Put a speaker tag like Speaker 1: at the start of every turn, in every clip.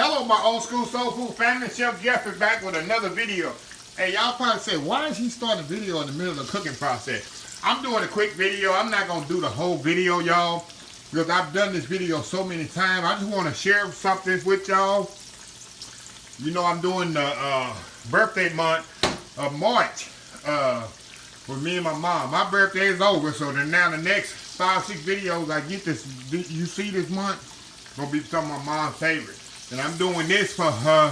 Speaker 1: Hello, my old school soul food family. Chef Jeff is back with another video. Hey, y'all probably say, why is he starting a video in the middle of the cooking process? I'm doing a quick video. I'm not going to do the whole video, y'all, because I've done this video so many times. I just want to share something with y'all. You know, I'm doing the birthday month of March with me and my mom. My birthday is over, so then now the next 5-6 videos I get this, you see this month, gonna be some of my mom's favorites. And I'm doing this for her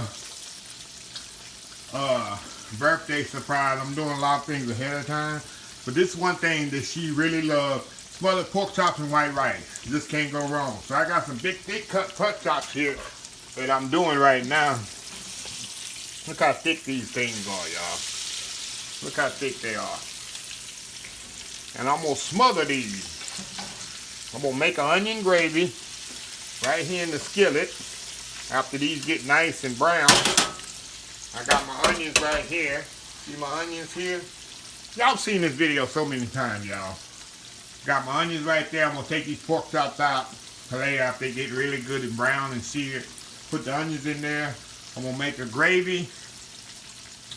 Speaker 1: birthday surprise. I'm doing a lot of things ahead of time, but this one thing that she really loves: smothered pork chops and white rice. Just can't go wrong. So I got some big, thick cut pork chops here that I'm doing right now. Look how thick these things are, y'all. Look how thick they are. And I'm gonna smother these. I'm gonna make an onion gravy right here in the skillet. After these get nice and brown, I got my onions right here. See my onions here? Y'all seen this video so many times, y'all. Got my onions right there. I'm gonna take these pork chops out later after they get really good and brown and seared. Put the onions in there. I'm gonna make a gravy,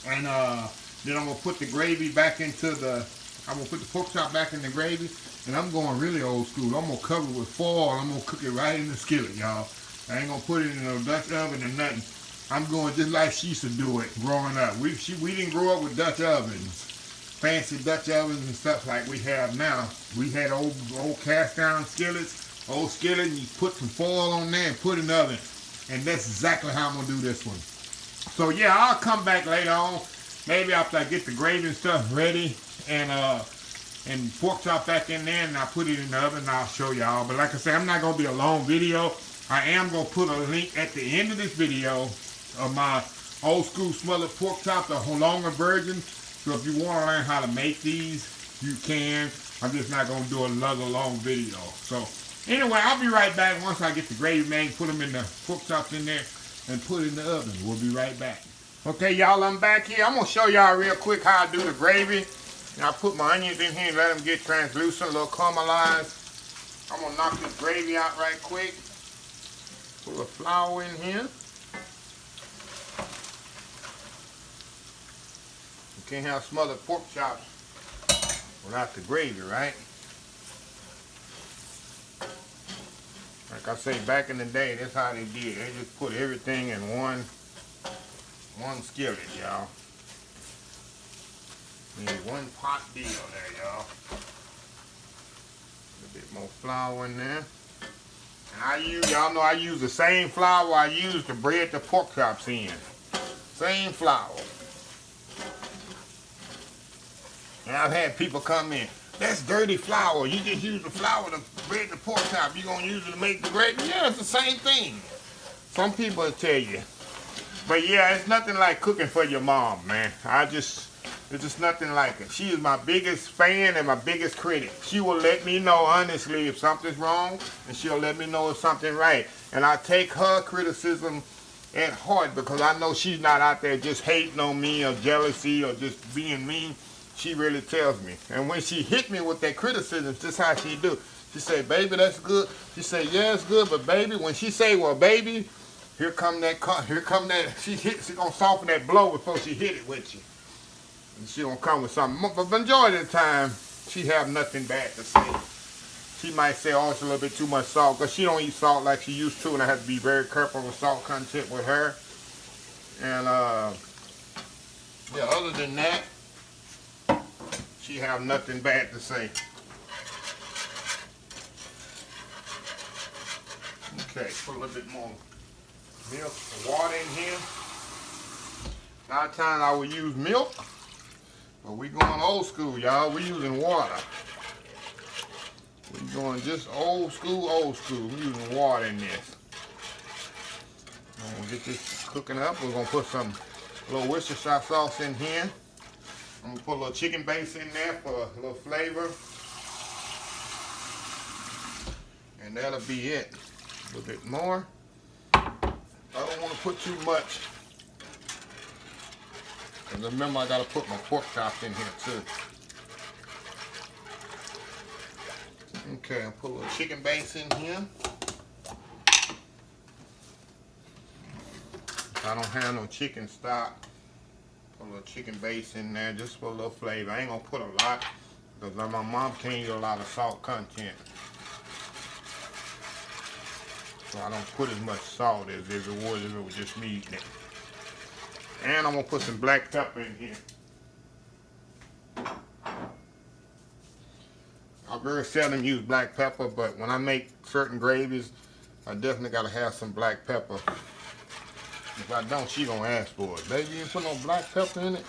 Speaker 1: and then I'm gonna put the gravy back into the. I'm gonna put the pork chop back in the gravy, and I'm going really old school. I'm gonna cover it with foil. I'm gonna cook it right in the skillet, y'all. I ain't gonna put it in no Dutch oven or nothing. I'm going just like she used to do it growing up. We didn't grow up with Dutch ovens, fancy Dutch ovens and stuff like we have now. We had old cast iron skillets, old skillet, and you put some foil on there and put it in the oven. And that's exactly how I'm gonna do this one. So yeah, I'll come back later on, maybe after I get the gravy and stuff ready, and pork chop back in there, and I'll put it in the oven and I'll show y'all. But like I said, I'm not gonna be a long video. I am gonna put a link at the end of this video of my old school smothered pork chop, the longer version. So if you want to learn how to make these, you can. I'm just not gonna do another long video. So anyway, I'll be right back once I get the gravy made, put them in the pork chops in there, and put it in the oven. We'll be right back. Okay, y'all, I'm back here. I'm gonna show y'all real quick how I do the gravy. And I put my onions in here and let them get translucent, a little caramelized. I'm gonna knock this gravy out right quick. Put a little flour in here. You can't have smothered pork chops without the gravy, right? Like I say, back in the day, that's how they did. They just put everything in one skillet, y'all. Need one pot deal there, y'all. A bit more flour in there. And y'all know I use the same flour I use to bread the pork chops in. Same flour. And I've had people come in, that's dirty flour. You just use the flour to bread the pork chop. You gonna use it to make the gravy? Yeah, it's the same thing. Some people will tell you. But yeah, it's nothing like cooking for your mom, man. It's just nothing like it. She is my biggest fan and my biggest critic. She will let me know honestly if something's wrong, and she'll let me know if something's right. And I take her criticism at heart, because I know she's not out there just hating on me or jealousy or just being mean. She really tells me. And when she hit me with that criticism, this is how she do. She say, baby, that's good. She say, yeah, it's good, but baby, when she say, well, baby, here come that, she gonna soften that blow before she hit it with you. And she gonna come with something. But majority of the time, she have nothing bad to say. She might say, oh, it's a little bit too much salt, because she don't eat salt like she used to, and I have to be very careful with salt content with her. And yeah, other than that, she have nothing bad to say. Okay, put a little bit more milk and water in here. A lot of times I would use milk, but we going old school, y'all. We using water. We going just old school, old school. We using water in this. I'm gonna get this cooking up. We're gonna put a little Worcestershire sauce in here. I'm gonna put a little chicken base in there for a little flavor. And that'll be it. A little bit more. I don't want to put too much. And remember, I gotta put my pork chops in here too. Okay, I'll put a little chicken base in here. I don't have no chicken stock. Put a little chicken base in there just for a little flavor. I ain't gonna put a lot because my mom can't eat a lot of salt content. So I don't put as much salt as if it was just me eating it. And I'm gonna put some black pepper in here. I very seldom use black pepper, but when I make certain gravies, I definitely gotta have some black pepper. If I don't, she gonna ask for it. Baby, you didn't put no black pepper in it?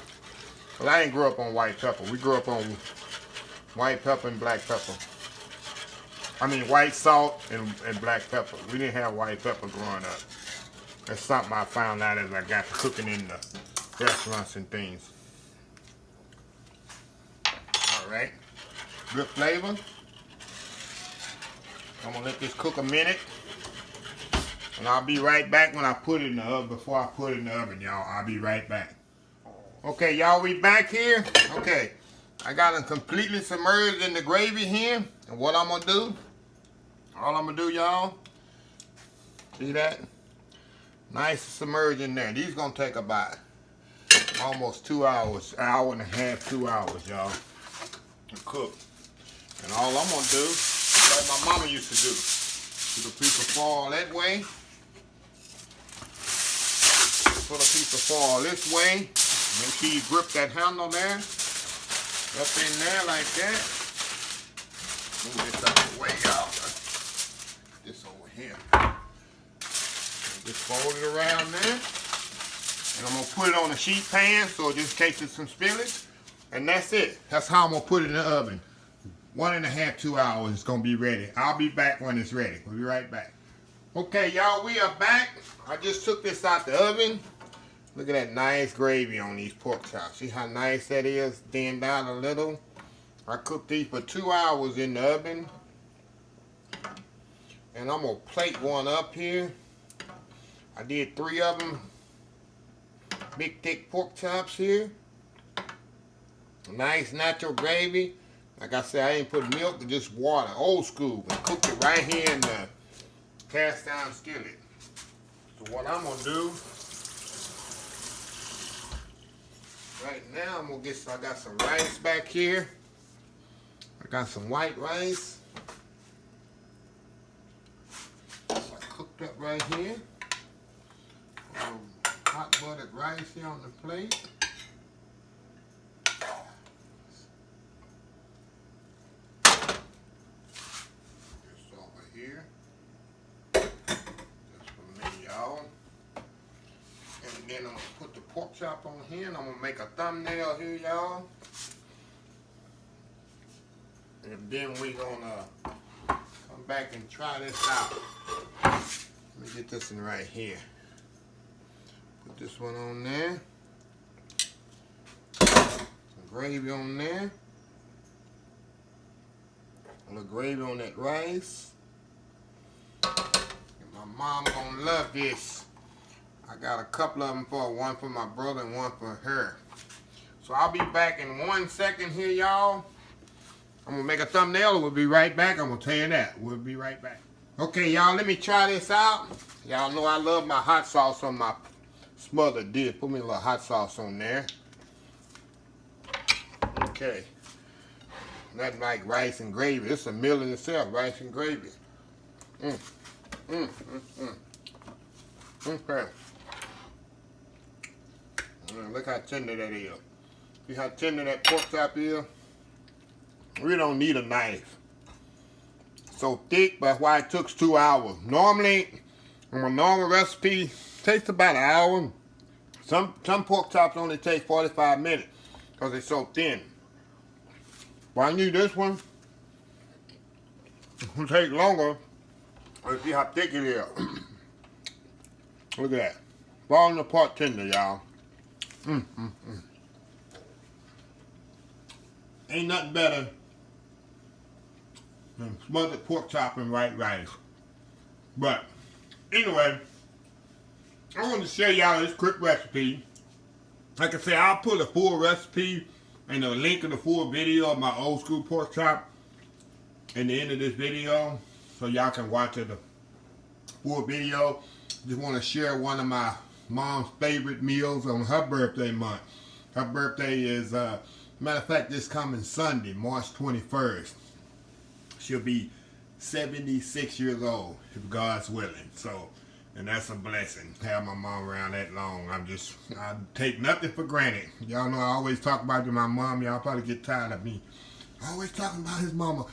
Speaker 1: Well, I ain't grew up on white pepper. We grew up on white pepper and black pepper. I mean white salt and black pepper. We didn't have white pepper growing up. That's something I found out as I got to cooking in the restaurants and things. Alright. Good flavor. I'm gonna let this cook a minute. And I'll be right back when I put it in the oven. Before I put it in the oven, y'all, I'll be right back. Okay, y'all, we back here. Okay, I got them completely submerged in the gravy here. And what I'm gonna do, all I'm gonna do, y'all, see that? Nice submerged in there. These gonna take about almost 2 hours, hour and a half, 2 hours, y'all, to cook. And all I'm gonna do, like my mama used to do, put a piece of foil that way, put a piece of foil this way, make sure you grip that handle there, up in there like that. Move this out of the way, y'all. This over here. Just fold it around there. And I'm gonna put it on a sheet pan so just in case there's some spillage. And that's it. That's how I'm gonna put it in the oven. 1.5 to 2 hours, it's gonna be ready. I'll be back when it's ready. We'll be right back. Okay, y'all, we are back. I just took this out the oven. Look at that nice gravy on these pork chops. See how nice that is? Thinned out a little. I cooked these for 2 hours in the oven. And I'm gonna plate one up here. I did 3 of them. Big thick pork chops here. Nice natural gravy. Like I said, I ain't put milk, just water, old school. And cooked it right here in the cast iron skillet. So what I'm gonna do, right now I'm gonna get I got some rice back here. I got some white rice. So I cooked up right here. Hot buttered rice here on the plate. Here. Just for me, y'all. And then I'm gonna put the pork chop on here and I'm gonna make a thumbnail here, y'all. And then we're gonna come back and try this out. Let me get this one right here. Put this one on there. Some gravy on there. A little gravy on that rice. My mom gonna love this. I got a couple of them one for my brother and one for her. So I'll be back in 1 second here, y'all. I'm gonna make a thumbnail. We'll be right back. I'm gonna tell you that. We'll be right back. Okay, y'all, let me try this out. Y'all know I love my hot sauce on my smothered dish. Put me a little hot sauce on there. Okay. Nothing like rice and gravy. It's a meal in itself, rice and gravy. Okay. Look how tender that is. See how tender that pork chop is? We don't need a knife. So thick, but why it took 2 hours. Normally, on a normal recipe, it takes about an hour. Some pork chops only take 45 minutes because they're so thin. But I need this one. It will take longer. Let's see how thick it is. Look at that. Falling apart tender, y'all. Ain't nothing better than smothered pork chop and white rice. But, anyway, I want to show y'all this quick recipe. Like I said, I'll put a full recipe and a link of the full video of my old school pork chop in the end of this video. So y'all can watch the full video. Just want to share one of my mom's favorite meals on her birthday month. Her birthday is, matter of fact, this coming Sunday, March 21st. She'll be 76 years old, if God's willing. So, and that's a blessing to have my mom around that long. I take nothing for granted. Y'all know I always talk about my mom. Y'all probably get tired of me always talking about his mama.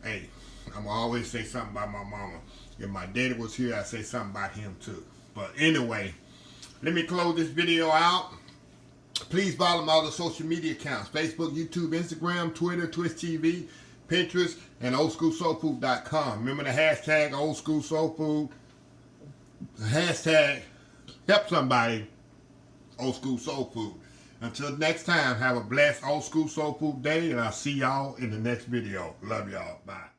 Speaker 1: Hey, I'm gonna always say something about my mama. If my daddy was here, I'd say something about him too. But anyway, let me close this video out. Please follow my other social media accounts: Facebook, YouTube, Instagram, Twitter, Twitch TV, Pinterest, and oldschoolsoulfood.com. Remember the hashtag oldschoolsoulfood. The hashtag help somebody, oldschoolsoulfood. Until next time, have a blessed old school soul food day, and I'll see y'all in the next video. Love y'all. Bye.